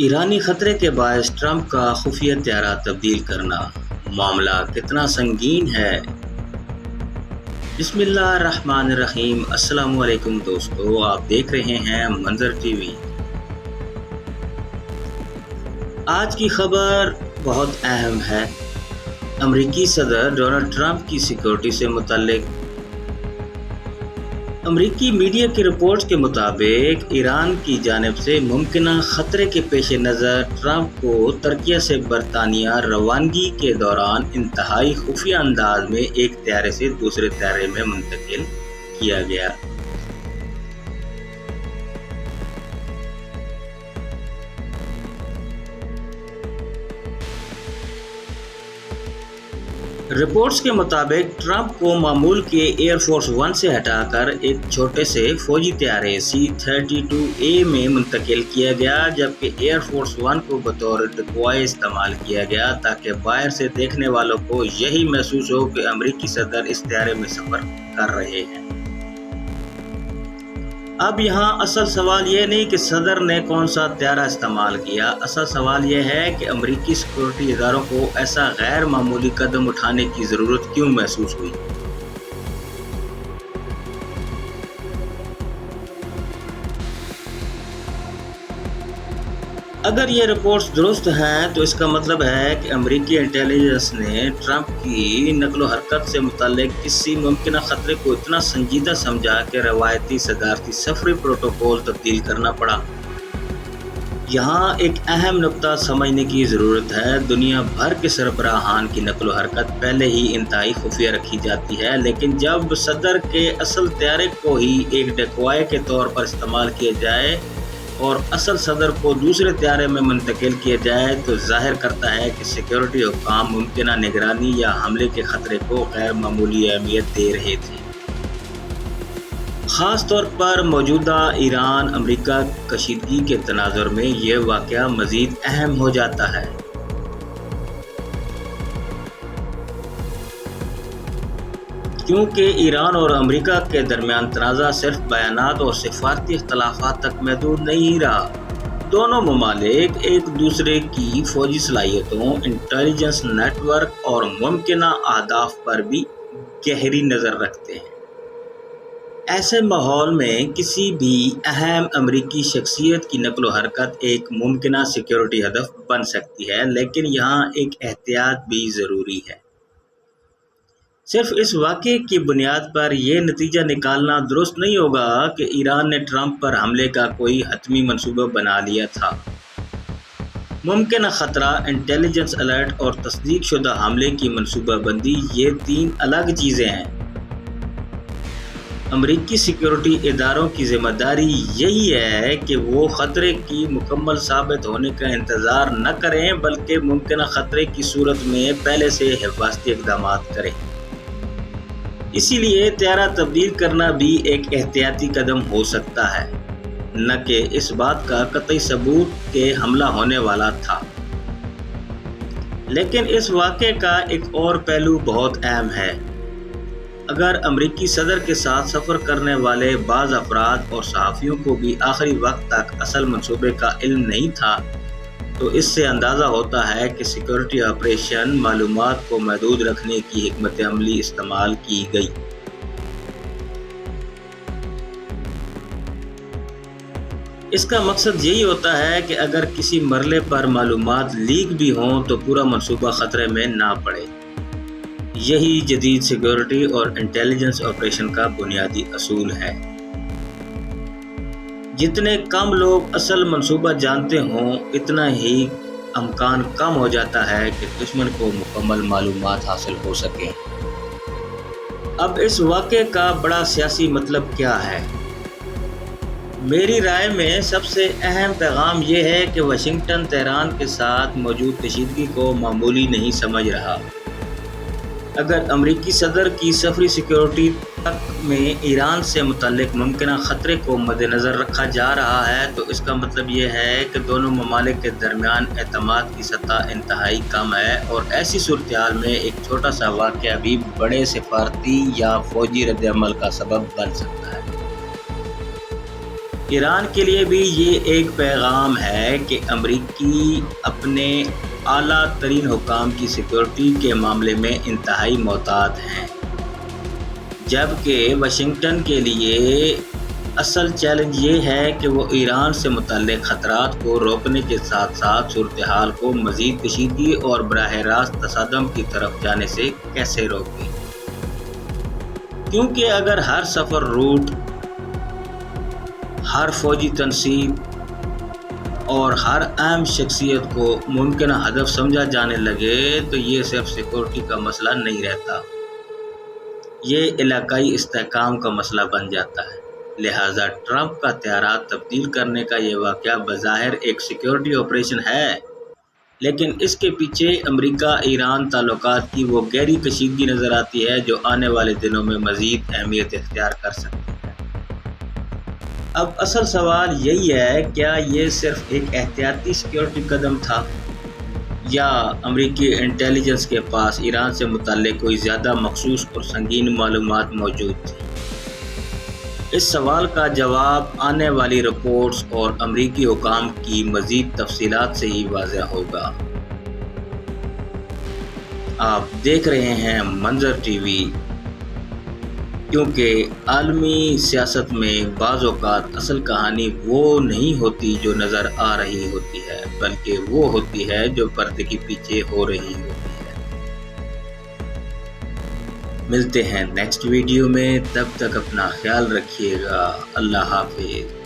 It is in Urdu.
ایرانی خطرے کے باعث ٹرمپ کا خفیہ طیارہ تبدیل کرنا، معاملہ کتنا سنگین ہے؟ بسم اللہ الرحمن الرحیم۔ السلام علیکم دوستو، آپ دیکھ رہے ہیں منظر ٹی وی۔ آج کی خبر بہت اہم ہے۔ امریکی صدر ڈونلڈ ٹرمپ کی سیکیورٹی سے متعلق امریکی میڈیا کی رپورٹس کے مطابق ایران کی جانب سے ممکنہ خطرے کے پیش نظر ٹرمپ کو ترکیہ سے برطانیہ روانگی کے دوران انتہائی خفیہ انداز میں ایک طیارے سے دوسرے طیارے میں منتقل کیا گیا۔ رپورٹس کے مطابق ٹرمپ کو معمول کے ایئر فورس ون سے ہٹا کر ایک چھوٹے سے فوجی طیارے C-32A میں منتقل کیا گیا، جبکہ ایئر فورس ون کو بطور ڈکوائے استعمال کیا گیا تاکہ باہر سے دیکھنے والوں کو یہی محسوس ہو کہ امریکی صدر اس طیارے میں سفر کر رہے ہیں۔ اب یہاں اصل سوال یہ نہیں کہ صدر نے کون سا طیارہ استعمال کیا، اصل سوال یہ ہے کہ امریکی سیکورٹی اداروں کو ایسا غیر معمولی قدم اٹھانے کی ضرورت کیوں محسوس ہوئی۔ اگر یہ رپورٹس درست ہیں تو اس کا مطلب ہے کہ امریکی انٹیلیجنس نے ٹرمپ کی نقل و حرکت سے متعلق کسی ممکنہ خطرے کو اتنا سنجیدہ سمجھا کہ روایتی صدارتی سفری پروٹوکول تبدیل کرنا پڑا۔ یہاں ایک اہم نقطہ سمجھنے کی ضرورت ہے۔ دنیا بھر کے سربراہان کی نقل و حرکت پہلے ہی انتہائی خفیہ رکھی جاتی ہے، لیکن جب صدر کے اصل طیارے کو ہی ایک ڈکوائے کے طور پر استعمال کیا جائے اور اصل صدر کو دوسرے طیارے میں منتقل کیا جائے تو ظاہر کرتا ہے کہ سیکیورٹی حکام ممکنہ نگرانی یا حملے کے خطرے کو غیر معمولی اہمیت دے رہے تھے۔ خاص طور پر موجودہ ایران امریکہ کشیدگی کے تناظر میں یہ واقعہ مزید اہم ہو جاتا ہے۔ کیونکہ ایران اور امریکہ کے درمیان تنازع صرف بیانات اور سفارتی اختلافات تک محدود نہیں رہا۔ دونوں ممالک ایک دوسرے کی فوجی صلاحیتوں، انٹیلیجنس نیٹ ورک اور ممکنہ اہداف پر بھی گہری نظر رکھتے ہیں۔ ایسے ماحول میں کسی بھی اہم امریکی شخصیت کی نقل و حرکت ایک ممکنہ سیکیورٹی ہدف بن سکتی ہے، لیکن یہاں ایک احتیاط بھی ضروری ہے۔ صرف اس واقعے کی بنیاد پر یہ نتیجہ نکالنا درست نہیں ہوگا کہ ایران نے ٹرمپ پر حملے کا کوئی حتمی منصوبہ بنا لیا تھا۔ ممکنہ خطرہ، انٹیلیجنس الرٹ اور تصدیق شدہ حملے کی منصوبہ بندی، یہ تین الگ چیزیں ہیں۔ امریکی سیکیورٹی اداروں کی ذمہ داری یہی ہے کہ وہ خطرے کی مکمل ثابت ہونے کا انتظار نہ کریں، بلکہ ممکنہ خطرے کی صورت میں پہلے سے حفاظتی اقدامات کریں۔ اسی لیے طیارہ تبدیل کرنا بھی ایک احتیاطی قدم ہو سکتا ہے، نہ کہ اس بات کا قطعی ثبوت کہ حملہ ہونے والا تھا۔ لیکن اس واقعے کا ایک اور پہلو بہت اہم ہے۔ اگر امریکی صدر کے ساتھ سفر کرنے والے بعض افراد اور صحافیوں کو بھی آخری وقت تک اصل منصوبے کا علم نہیں تھا، تو اس سے اندازہ ہوتا ہے کہ سیکیورٹی آپریشن معلومات کو محدود رکھنے کی حکمت عملی استعمال کی گئی۔ اس کا مقصد یہی ہوتا ہے کہ اگر کسی مرحلے پر معلومات لیک بھی ہوں تو پورا منصوبہ خطرے میں نہ پڑے۔ یہی جدید سیکیورٹی اور انٹیلیجنس آپریشن کا بنیادی اصول ہے۔ جتنے کم لوگ اصل منصوبہ جانتے ہوں، اتنا ہی امکان کم ہو جاتا ہے کہ دشمن کو مکمل معلومات حاصل ہو سکیں۔ اب اس واقعے کا بڑا سیاسی مطلب کیا ہے؟ میری رائے میں سب سے اہم پیغام یہ ہے کہ واشنگٹن تہران کے ساتھ موجود کشیدگی کو معمولی نہیں سمجھ رہا۔ اگر امریکی صدر کی سفری سیکیورٹی تک میں ایران سے متعلق ممکنہ خطرے کو مد نظر رکھا جا رہا ہے تو اس کا مطلب یہ ہے کہ دونوں ممالک کے درمیان اعتماد کی سطح انتہائی کم ہے، اور ایسی صورتحال میں ایک چھوٹا سا واقعہ بھی بڑے سفارتی یا فوجی رد عمل کا سبب بن سکتا ہے۔ ایران کے لیے بھی یہ ایک پیغام ہے کہ امریکی اپنے اعلیٰ ترین حکام کی سیکورٹی کے معاملے میں انتہائی محتاط ہیں، جبکہ واشنگٹن کے لیے اصل چیلنج یہ ہے کہ وہ ایران سے متعلق خطرات کو روکنے کے ساتھ ساتھ صورتحال کو مزید کشیدگی اور براہ راست تصادم کی طرف جانے سے کیسے روکیں، کیونکہ اگر ہر سفر روٹ، ہر فوجی تنصیب اور ہر اہم شخصیت کو ممکنہ ہدف سمجھا جانے لگے تو یہ صرف سیکورٹی کا مسئلہ نہیں رہتا، یہ علاقائی استحکام کا مسئلہ بن جاتا ہے۔ لہٰذا ٹرمپ کا طیارات تبدیل کرنے کا یہ واقعہ بظاہر ایک سیکورٹی آپریشن ہے، لیکن اس کے پیچھے امریکہ ایران تعلقات کی وہ گہری کشیدگی نظر آتی ہے جو آنے والے دنوں میں مزید اہمیت اختیار کر سکتی ہے۔ اب اصل سوال یہی ہے، کیا یہ صرف ایک احتیاطی سیکورٹی قدم تھا یا امریکی انٹیلیجنس کے پاس ایران سے متعلق کوئی زیادہ مخصوص اور سنگین معلومات موجود تھی؟ اس سوال کا جواب آنے والی رپورٹس اور امریکی حکام کی مزید تفصیلات سے ہی واضح ہوگا۔ آپ دیکھ رہے ہیں منظر ٹی وی، کیونکہ عالمی سیاست میں بعض اوقات اصل کہانی وہ نہیں ہوتی جو نظر آ رہی ہوتی ہے، بلکہ وہ ہوتی ہے جو پردے کے پیچھے ہو رہی ہوتی ہے۔ ملتے ہیں نیکسٹ ویڈیو میں، تب تک اپنا خیال رکھیے گا۔ اللہ حافظ۔